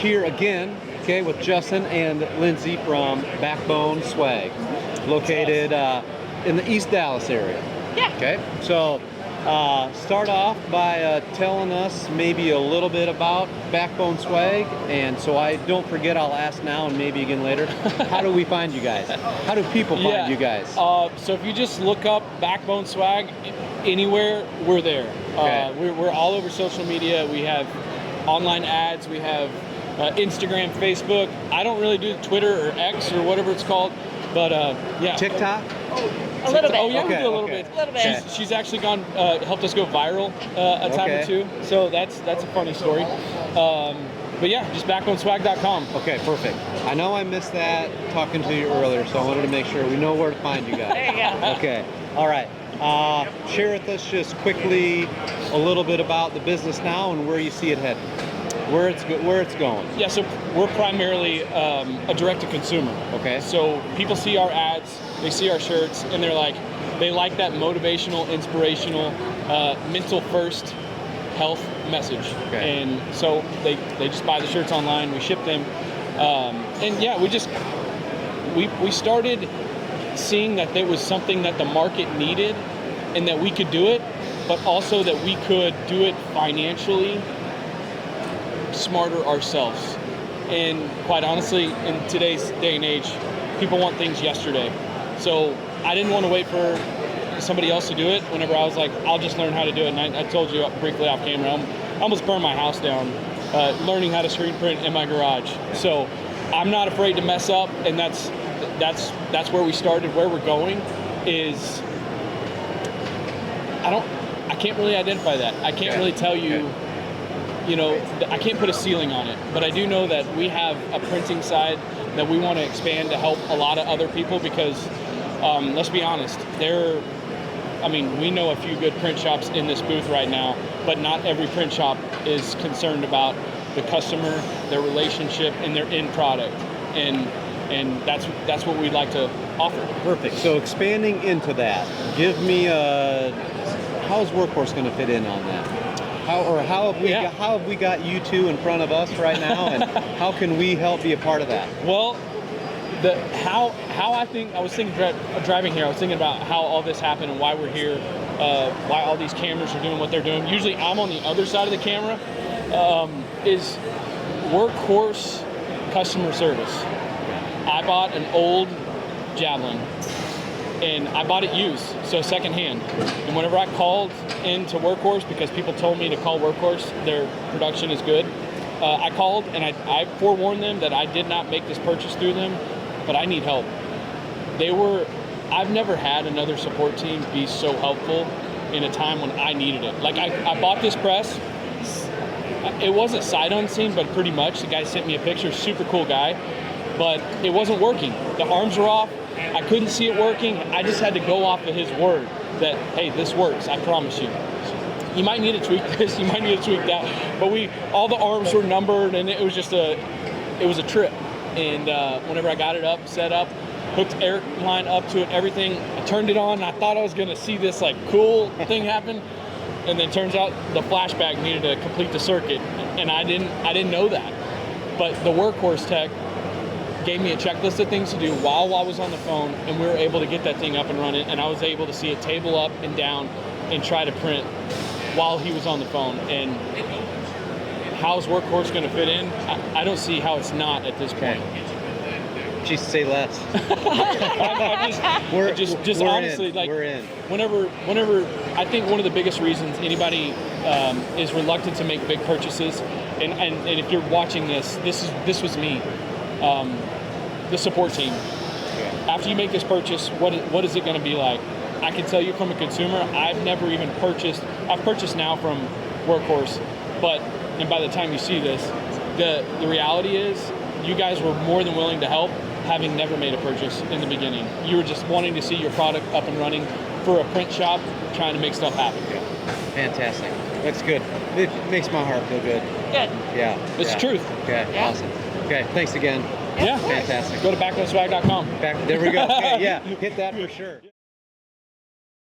here again, okay, with Justin and Lindsay from Backbone Swag, located in the East Dallas area. Yeah. Okay, so start off by telling us maybe a little bit about Backbone Swag, and so I don't forget, I'll ask now and maybe again later. How do we find you guys? How do people find you guys? So if you just look up Backbone Swag anywhere, we're there. Okay. We're all over social media. We have online ads. We have Instagram, Facebook. I don't really do Twitter or X or whatever it's called, but yeah. TikTok? A little bit. Oh yeah, Okay, we do a little okay. bit. A little bit. She's actually gone, helped us go viral a time or two. So that's a funny story. But yeah, just backboneswag.com. Okay, perfect. I know I missed that talking to you earlier, so I wanted to make sure we know where to find you guys. There you go. Okay, all right. Share with us just quickly a little bit about the business now and where you see it heading, where it's going. Yeah, so we're primarily a direct-to-consumer. Okay. So people see our ads, they see our shirts, and they're like, they like that motivational, inspirational, mental first health message. Okay. And so they just buy the shirts online, we ship them. And yeah, we started seeing that there was something that the market needed and that we could do it, but also that we could do it financially smarter ourselves. And quite honestly, in today's day and age, people want things yesterday. So I didn't want to wait for somebody else to do it. Whenever I was like, I'll just learn how to do it. And I told you briefly off camera, I almost burned my house down learning how to screen print in my garage. So I'm not afraid to mess up, and that's where we started. Where we're going is, I can't really identify that. I can't really tell you. You know, I can't put a ceiling on it, but I do know that we have a printing side that we want to expand to help a lot of other people because, let's be honest, we know a few good print shops in this booth right now, but not every print shop is concerned about the customer, their relationship, and their end product, and that's what we'd like to offer. Perfect. So expanding into that, give me how's Workhorse going to fit in on that? How have we got you two in front of us right now, and how can we help be a part of that? Well, how I was thinking driving here, I was thinking about how all this happened and why we're here, why all these cameras are doing what they're doing. Usually I'm on the other side of the camera, is Workhorse customer service. I bought an old Javelin, and I bought it used, so secondhand. And whenever I called into Workhorse, because people told me to call Workhorse, their production is good, I called and I forewarned them that I did not make this purchase through them, but I need help. I've never had another support team be so helpful in a time when I needed it. Like I bought this press, it wasn't sight unseen, but pretty much. The guy sent me a picture, super cool guy, but it wasn't working. The arms were off. I couldn't see it working. I just had to go off of his word that, hey, this works, I promise you. You might need to tweak this, you might need to tweak that. But all the arms were numbered, and it was just a trip. And whenever I got it up, set up, hooked air line up to it, everything, I turned it on, and I thought I was gonna see this like cool thing happen. And then turns out the flashback needed to complete the circuit. And I didn't know that. But the Workhorse tech gave me a checklist of things to do while I was on the phone, and we were able to get that thing up and running, and I was able to see it table up and down and try to print while he was on the phone. And how's Workhorse going to fit in? I don't see how it's not at this point. Jeez, say less. We're honestly, like, we're in. Whenever I think one of the biggest reasons anybody is reluctant to make big purchases, and if you're watching this was me. The support team. After you make this purchase, what is it going to be like? I can tell you from a consumer, I've never even purchased. I've purchased now from Workhorse, and by the time you see this, the reality is you guys were more than willing to help, having never made a purchase in the beginning. You were just wanting to see your product up and running for a print shop, trying to make stuff happen. Fantastic. That's good. It makes my heart feel good. Good. Yeah. It's the truth. Okay. Yeah. Awesome. Okay. Thanks again. Yeah. Fantastic. Go to backboneswag.com. There we go. Okay. Yeah. Hit that for sure.